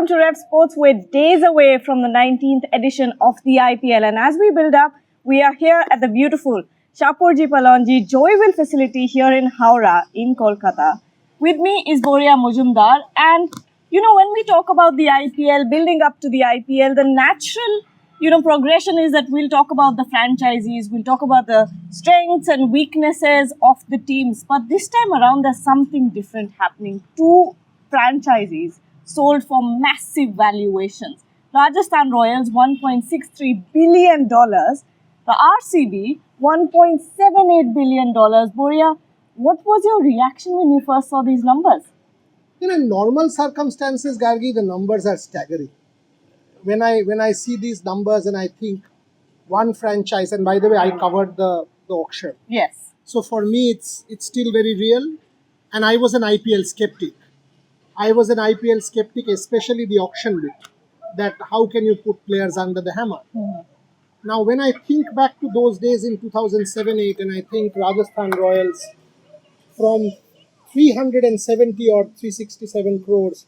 welcome to Revsportz. We're days away from the 19th edition of the IPL, and as we build up, we are here at the beautiful Shapoorji Pallonji Joyville facility here in Howrah in Kolkata. With me is Boria Majumdar, and when we talk about the IPL, building up to the IPL, the natural progression is that we'll talk about the franchisees, we'll talk about the strengths and weaknesses of the teams. But this time around, there's something different happening. Two franchisees sold for massive valuations. Rajasthan Royals, $1.63 billion. The RCB, $1.78 billion. Boria, what was your reaction when you first saw these numbers? In normal circumstances, Gargi, the numbers are staggering. When I see these numbers and I think one franchise, and by the way, I covered the auction. Yes. So for me, it's still very real. And I was an IPL skeptic. Especially the auction bit. That how can you put players under the hammer? Mm-hmm. Now, when I think back to those days in 2007-8, and I think Rajasthan Royals from 370 or 367 crores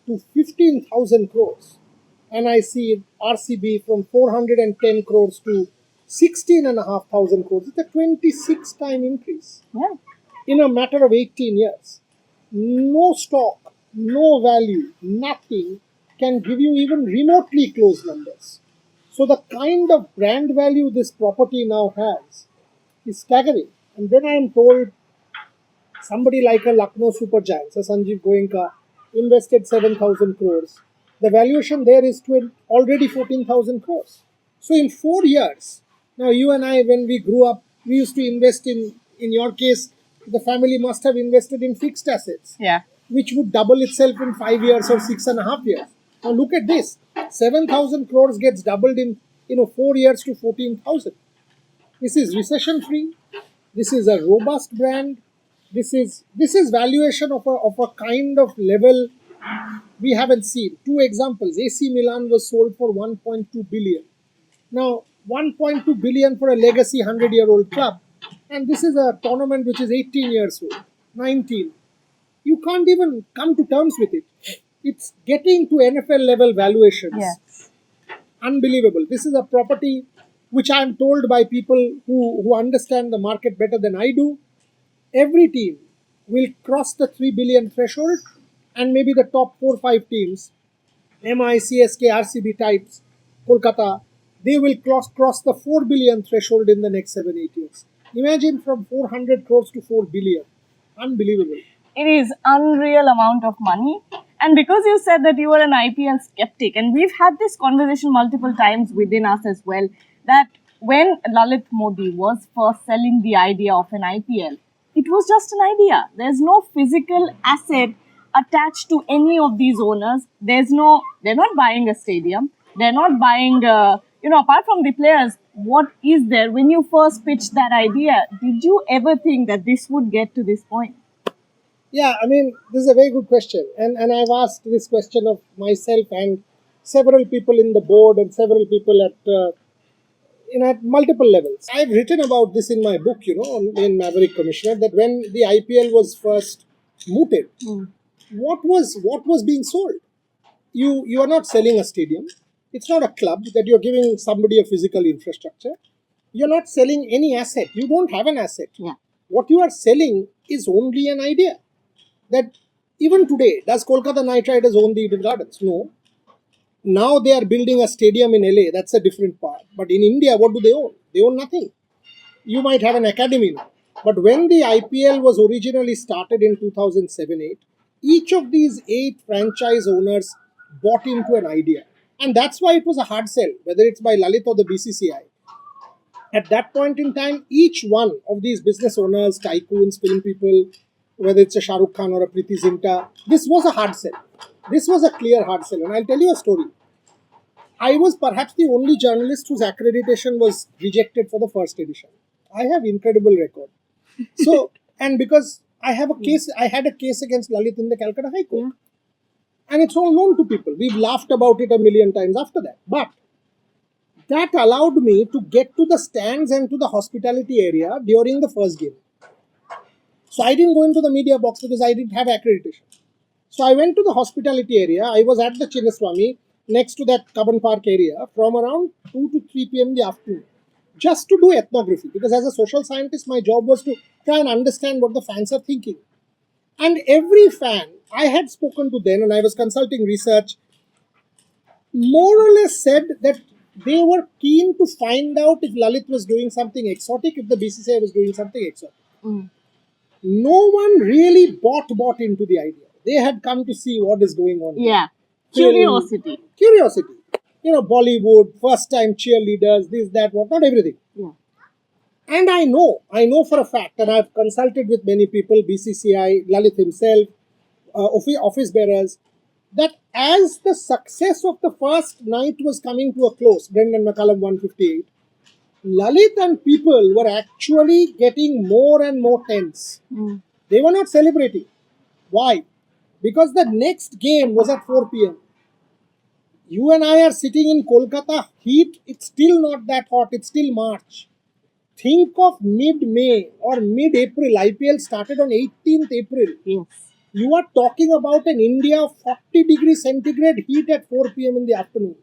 to 15,000 crores. And I see RCB from 410 crores to 16,500 crores. It's a 26-time increase. Yeah. In a matter of 18 years. No stock, no value, nothing can give you even remotely close numbers. So the kind of brand value this property now has is staggering. And then I am told somebody like a Lucknow Super Giants, a Sanjeev Goenka, invested 7,000 crores. The valuation there is already 14,000 crores. So in 4 years, now you and I, when we grew up, we used to invest in your case, the family must have invested in fixed assets, which would double itself in 5 years or 6.5 years. Now look at this, 7,000 crores gets doubled in 4 years to 14,000. This is recession free. This is a robust brand. This is valuation of a kind of level we haven't seen. Two examples. AC Milan was sold for 1.2 billion. Now, 1.2 billion for a legacy 100-year-old club. And this is a tournament which is 18 years old, 19. You can't even come to terms with it. It's getting to NFL level valuations. Yes. Unbelievable. This is a property which I am told by people who understand the market better than I do. Every team will cross the 3 billion threshold, and maybe the top 4-5 teams, MI, CSK, RCB types, Kolkata, they will cross the 4 billion threshold in the next 7-8 years. Imagine from 400 crores to 4 billion. Unbelievable. It is unreal amount of money. And because you said that you were an IPL skeptic, and we've had this conversation multiple times within us as well, that when Lalit Modi was first selling the idea of an IPL, it was just an idea. There's no physical asset attached to any of these owners. They're not buying a stadium. They're not buying, apart from the players, what is there? When you first pitched that idea, did you ever think that this would get to this point? Yeah, I mean, this is a very good question. And I've asked this question of myself and several people in the board and several people at multiple levels. I've written about this in my book, in Maverick Commissioner, that when the IPL was first mooted, what was being sold? You are not selling a stadium. It's not a club that you're giving somebody a physical infrastructure. You're not selling any asset. You don't have an asset. Yeah. What you are selling is only an idea. That even today, does Kolkata Knight Riders own the Eden Gardens? No. Now they are building a stadium in LA. That's a different part. But in India, what do they own? They own nothing. You might have an academy now. But when the IPL was originally started in 2007-8, each of these 8 franchise owners bought into an idea. And that's why it was a hard sell, whether it's by Lalit or the BCCI. At that point in time, each one of these business owners, tycoons, film people, whether it's a Shah Rukh Khan or a Preeti Zinta, this was a hard sell. This was a clear hard sell. And I'll tell you a story. I was perhaps the only journalist whose accreditation was rejected for the first edition. I have incredible record. So, and because I had a case against Lalit in the Calcutta High Court. And it's all known to people. We've laughed about it a million times after that. But that allowed me to get to the stands and to the hospitality area during the first game. So I didn't go into the media box because I didn't have accreditation. So I went to the hospitality area. I was at the Chinnaswamy next to that Kaban Park area from around 2 to 3 p.m. in the afternoon just to do ethnography, because as a social scientist, my job was to try and understand what the fans are thinking. And every fan I had spoken to then, and I was consulting research, more or less said that they were keen to find out if Lalit was doing something exotic, if the BCCI was doing something exotic. No one really bought into the idea. They had come to see what is going on. Yeah. Film, Curiosity. Curiosity. You know, Bollywood, first time cheerleaders, this, that, what, not everything. Yeah. And I know for a fact, and I've consulted with many people, BCCI, Lalit himself, office bearers, that as the success of the first night was coming to a close, Brendan McCullum 158, Lalit and people were actually getting more and more tense. They were not celebrating. Why? Because the next game was at 4 p.m. You and I are sitting in Kolkata heat. It's still not that hot. It's still March. Think of mid-May or mid-April. IPL started on 18th April. Yes. You are talking about an India 40 degrees centigrade heat at 4 p.m. in the afternoon.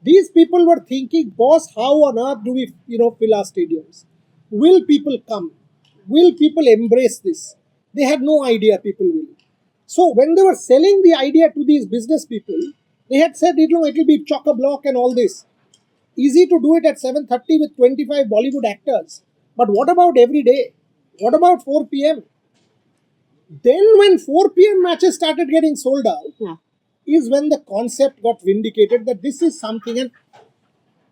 These people were thinking, boss, how on earth do we, fill our stadiums? Will people come? Will people embrace this? They had no idea people will. So when they were selling the idea to these business people, they had said, it'll be chock-a-block and all this. Easy to do it at 7:30 with 25 Bollywood actors. But what about every day? What about 4 p.m.? Then when 4 p.m. matches started getting sold out, is when the concept got vindicated that this is something. And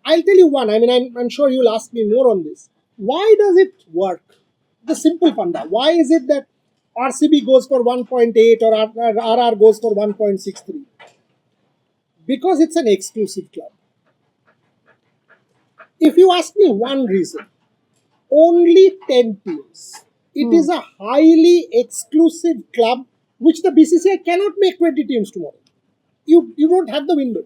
I'll tell you one, I'm sure you'll ask me more on this. Why does it work? The simple funda. Why is it that RCB goes for 1.8 or RR goes for 1.63? Because it's an exclusive club. If you ask me one reason, only 10 teams. It is a highly exclusive club which the BCCI cannot make 20 teams tomorrow. You don't have the window.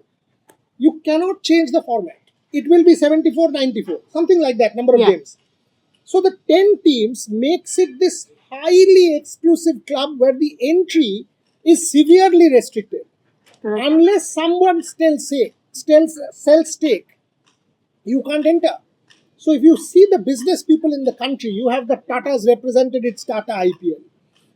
You cannot change the format. It will be 74-94, something like that, number of games. So the 10 teams makes it this highly exclusive club where the entry is severely restricted. Correct. Unless someone sells stake, you can't enter. So if you see the business people in the country, you have the Tatas represented, it's Tata IPL.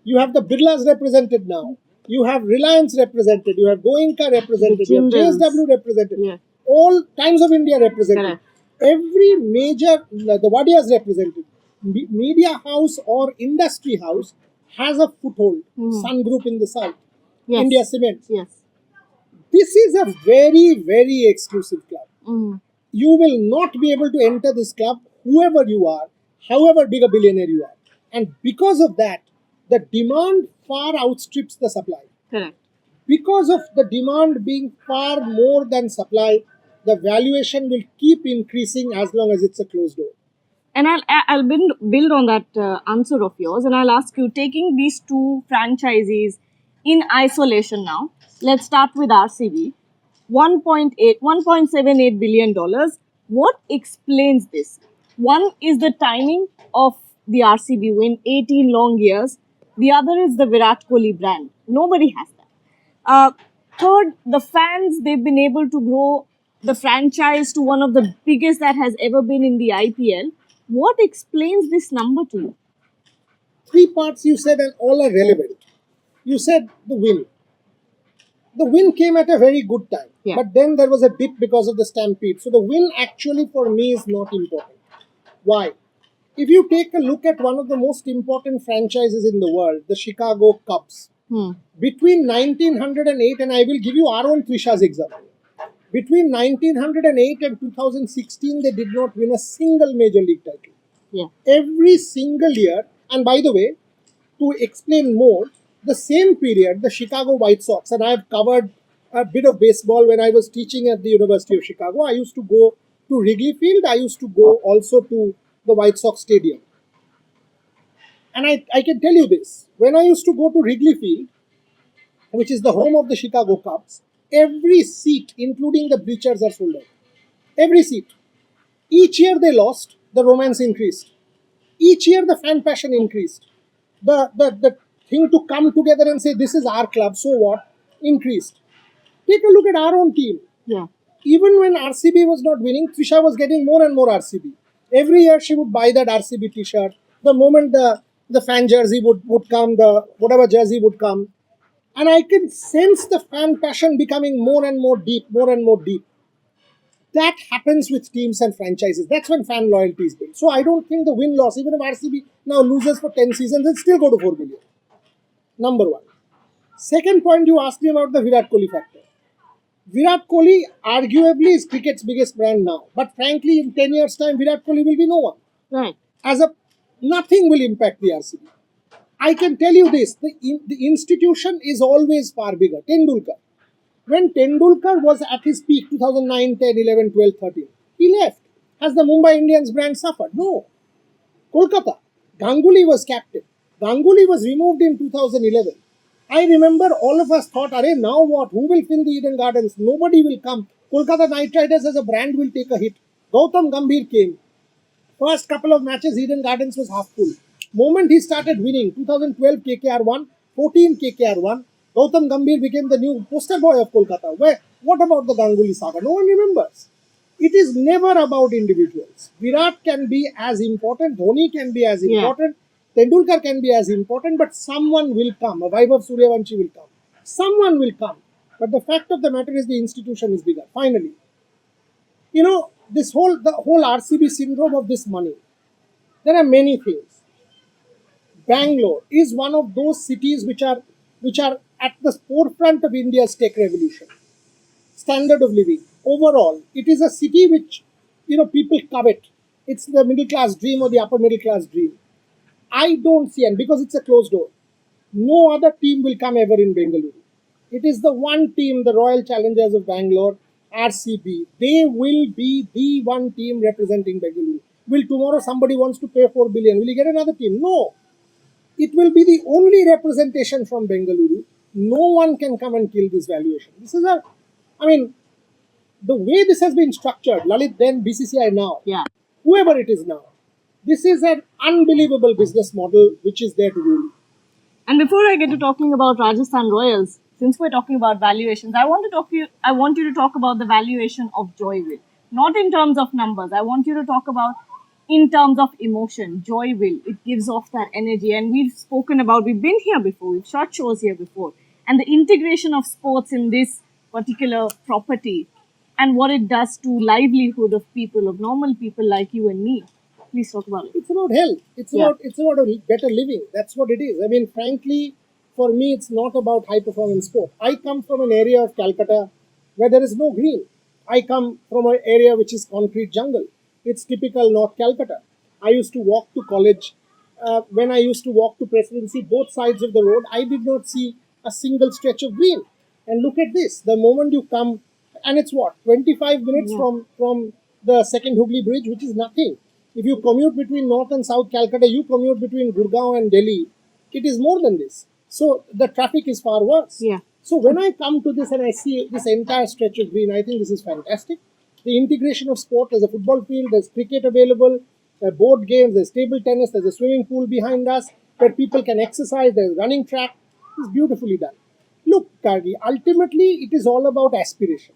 You have the Birlas represented now. You have Reliance represented. You have Goenka represented. You have JSW represented. Yeah. All Times of India represented. Correct. Every major, the Wadias represented. Media house or industry house has a foothold. Sun Group in the south. Yes. India Cements. Yes. This is a very, very exclusive club. You will not be able to enter this club, whoever you are, however big a billionaire you are. And because of that, the demand far outstrips the supply. Correct. Because of the demand being far more than supply, the valuation will keep increasing as long as it's a closed door. And I'll build on that answer of yours, and I'll ask you, taking these two franchisees in isolation now, let's start with RCB. $1.78 billion. What explains this? One is the timing of the RCB win, 18 long years. The other is the Virat Kohli brand. Nobody has that. Third, the fans, they've been able to grow the franchise to one of the biggest that has ever been in the IPL. What explains this number to you? Three parts you said, and all are relevant. You said the win. The win came at a very good time. Yeah. But then there was a dip because of the stampede. So the win actually for me is not important. Why? If you take a look at one of the most important franchises in the world, the Chicago Cubs, between 1908, and I will give you our own Trisha's example. Between 1908 and 2016, they did not win a single major league title. Yeah. Every single year, and by the way, to explain more, the same period, the Chicago White Sox, and I have covered a bit of baseball when I was teaching at the University of Chicago. I used to go to Wrigley Field. I used to go also to the White Sox Stadium. And I can tell you this. When I used to go to Wrigley Field, which is the home of the Chicago Cubs, every seat, including the bleachers, are sold out. Every seat. Each year they lost, the romance increased. Each year the fan passion increased. The thing to come together and say, this is our club, so what, increased. Take a look at our own team. Yeah. Even when RCB was not winning, Trisha was getting more and more RCB. Every year she would buy that RCB t-shirt. The moment the fan jersey would come, the whatever jersey would come. And I can sense the fan passion becoming more and more deep, more and more deep. That happens with teams and franchises. That's when fan loyalty is built. So I don't think the win-loss, even if RCB now loses for 10 seasons, it'll still go to 4 billion. Number one. Second point, you asked me about the Virat Kohli factor. Virat Kohli arguably is cricket's biggest brand now. But frankly, in 10 years' time, Virat Kohli will be no one. Right. Nothing will impact the RCB. I can tell you this, the institution is always far bigger. Tendulkar. When Tendulkar was at his peak, 2009, 10, 11, 12, 13, he left. Has the Mumbai Indians brand suffered? No. Kolkata. Ganguly was captain. Ganguly was removed in 2011. I remember all of us thought, Arey, now what? Who will fill the Eden Gardens? Nobody will come. Kolkata Knight Riders as a brand will take a hit. Gautam Gambhir came. First couple of matches, Eden Gardens was half full. Moment he started winning, 2012 KKR won, 14 KKR won. Gautam Gambhir became the new poster boy of Kolkata. What about the Ganguly saga? No one remembers. It is never about individuals. Virat can be as important, Dhoni can be as important, Tendulkar can be as important, but someone will come. A Vaibhav Suryavanshi will come. Someone will come. But the fact of the matter is the institution is bigger. Finally, the whole RCB syndrome of this money. There are many things. Bangalore is one of those cities which are at the forefront of India's tech revolution. Standard of living. Overall, it is a city which, people covet. It's the middle class dream or the upper middle class dream. I don't see, and because it's a closed door, no other team will come ever in Bengaluru. It is the one team, the Royal Challengers of Bangalore, RCB. They will be the one team representing Bengaluru. Will tomorrow somebody wants to pay 4 billion? Will he get another team? No. It will be the only representation from Bengaluru. No one can come and kill this valuation. This is the way this has been structured, Lalit then, BCCI now, whoever it is now, this is an unbelievable business model which is there to rule. And before I get to talking about Rajasthan Royals, since we're talking about valuations, I want you to talk about the valuation of Joy Will. Not in terms of numbers. I want you to talk about in terms of emotion. Joy Will. It gives off that energy. And we've been here before. We've shot shows here before. And the integration of sports in this particular property and what it does to livelihood of people, of normal people like you and me. Please talk about it. It's about health. It's about a better living. That's what it is. Frankly, for me, it's not about high performance sport. I come from an area of Calcutta where there is no green. I come from an area which is concrete jungle. It's typical North Calcutta. I used to walk to college. When I used to walk to Presidency, both sides of the road, I did not see a single stretch of green. And look at this. The moment you come, and it's 25 minutes from the second Hooghly Bridge, which is nothing. If you commute between North and South Calcutta, you commute between Gurgaon and Delhi, it is more than this. So the traffic is far worse. Yeah. So when I come to this and I see this entire stretch of green, I think this is fantastic. The integration of sport, there's a football field, there's cricket available, there are board games, there's table tennis, there's a swimming pool behind us where people can exercise, there's running track. It's beautifully done. Look, Gargi, ultimately it is all about aspiration.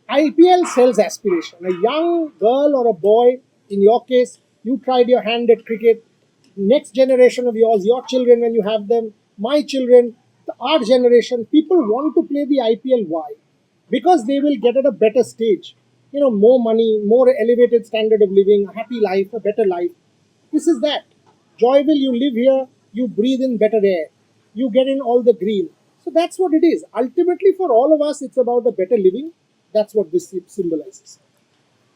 IPL sells aspiration. A young girl or a boy, in your case, you tried your hand at cricket. Next generation of yours, your children when you have them, my children, our generation, people want to play the IPL. Why? Because they will get at a better stage. More money, more elevated standard of living, a happy life, a better life. This is that. Joyville, you live here, you breathe in better air. You get in all the green. So that's what it is. Ultimately, for all of us, it's about a better living. That's what this symbolizes.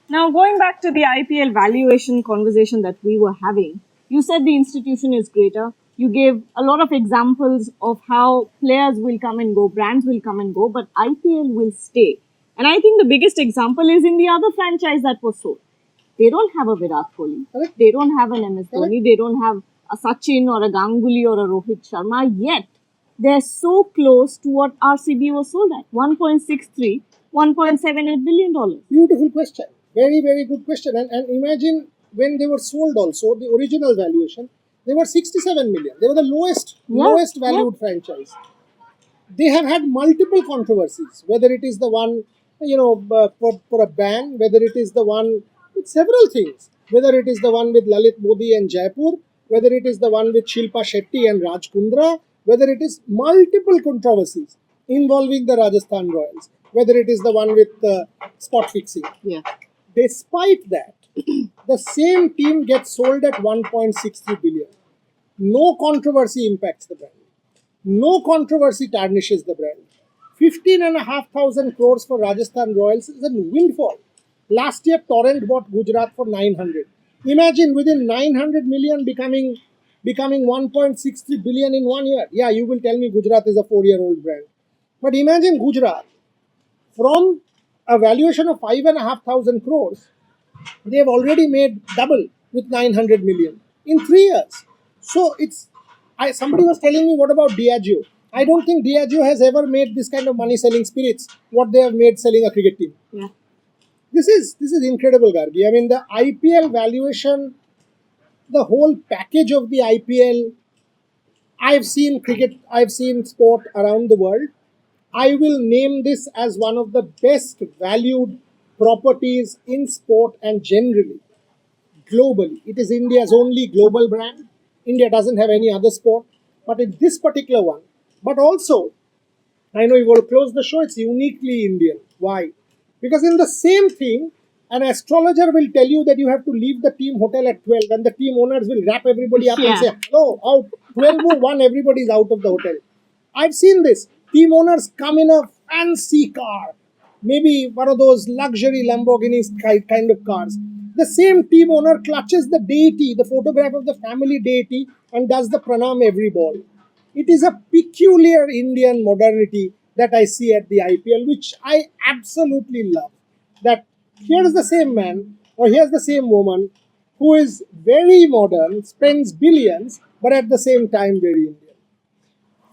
Now, going back to the IPL valuation conversation that we were having, you said the institution is greater. You gave a lot of examples of how players will come and go, brands will come and go, but IPL will stay. And I think the biggest example is in the other franchise that was sold. They don't have a Virat Kohli. Correct. They don't have an MS Dhoni. They don't have a Sachin or a Ganguly or a Rohit Sharma. Yet, they're so close to what RCB was sold at. $1.63, $1.78 billion. Beautiful question. Very, very good question. And imagine when they were sold also, the original valuation, They were 67 million. They were the lowest valued franchise. They have had multiple controversies, whether it is the one, for a ban, whether it is the one with several things, whether it is the one with Lalit Modi and Jaipur, whether it is the one with Shilpa Shetty and Raj Kundra, whether it is multiple controversies involving the Rajasthan Royals, whether it is the one with spot fixing. Yeah. Despite that, the same team gets sold at 1.63 billion. No controversy impacts the brand. No controversy tarnishes the brand. 15,500 crores for Rajasthan Royals is a windfall. Last year, Torrent bought Gujarat for 900. Imagine within 900 million becoming 1.63 billion in 1 year. Yeah, you will tell me Gujarat is a 4-year-old brand. But imagine Gujarat, from a valuation of 5,500 crores, they have already made double with 900 million in 3 years. So somebody was telling me, what about Diageo? I don't think Diageo has ever made this kind of money selling spirits, what they have made selling a cricket team. Yeah. This is incredible, Gargi. I mean, the IPL valuation, the whole package of the IPL, I've seen cricket, I've seen sport around the world. I will name this as one of the best valued properties in sport and generally, globally. It is India's only global brand. India doesn't have any other sport, but in this particular one, but also, I know you want to close the show, it's uniquely Indian. Why? Because in the same thing, an astrologer will tell you that you have to leave the team hotel at 12 and the team owners will wrap everybody up and say, hello, out, 12:01, everybody is out of the hotel. I've seen this. Team owners come in a fancy car, maybe one of those luxury Lamborghinis kind of cars. The same team owner clutches the deity, the photograph of the family deity, and does the pranam every ball. It is a peculiar Indian modernity that I see at the IPL, which I absolutely love. That here's the same man or here's the same woman who is very modern, spends billions, but at the same time very Indian.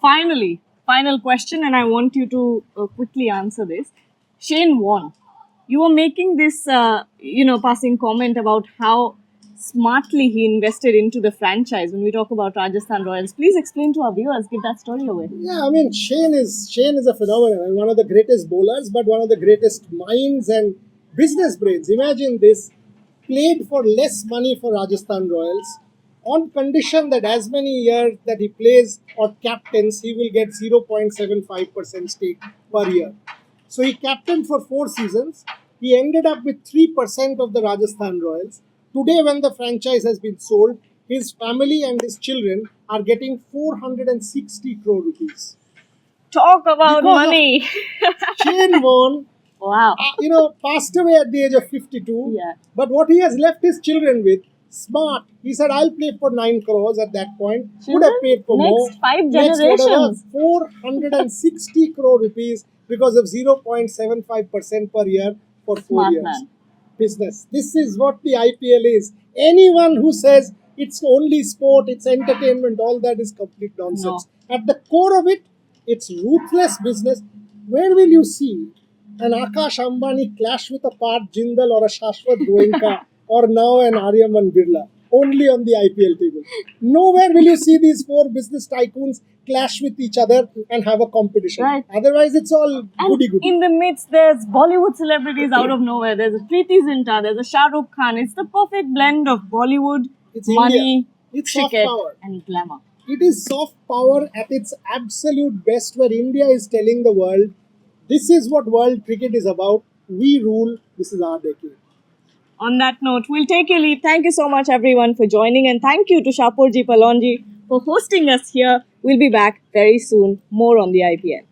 Finally, final question, and I want you to quickly answer this. Shane Warne, you were making this, passing comment about how smartly he invested into the franchise when we talk about Rajasthan Royals. Please explain to our viewers, give that story away. Yeah, I mean, Shane is a phenomenon and one of the greatest bowlers, but one of the greatest minds and business brains. Imagine this, played for less money for Rajasthan Royals on condition that as many years that he plays or captains, he will get 0.75% stake per year. So he captained for 4 seasons. He ended up with 3% of the Rajasthan Royals. Today, when the franchise has been sold, his family and his children are getting 460 crore rupees. Talk about money. Shane Warne, wow. Passed away at the age of 52. Yeah. But what he has left his children with, smart. He said, I'll play for 9 crores at that point. Children? Would have paid for more. Next 5 generations. 460 crore rupees because of 0.75% per year for 4 years. Man. Business. This is what the IPL is. Anyone who says it's only sport, it's entertainment, all that is complete nonsense. No. At the core of it, it's ruthless business. Where will you see an Akash Ambani clash with a Parth Jindal or a Shashwat Goenka or now an Aryaman Birla? Only on the IPL table. Nowhere will you see these 4 business tycoons clash with each other and have a competition. Right. Otherwise, it's all goody-goody. In the midst, there's Bollywood celebrities out of nowhere. There's a Preeti Zinta, there's a Shah Rukh Khan. It's the perfect blend of Bollywood, money, cricket, and glamour. It is soft power at its absolute best, where India is telling the world, this is what world cricket is about. We rule. This is our decade. On that note, we'll take your leave. Thank you so much, everyone, for joining. And thank you to Shapoorji, Pallonji for hosting us here. We'll be back very soon. More on the IPL.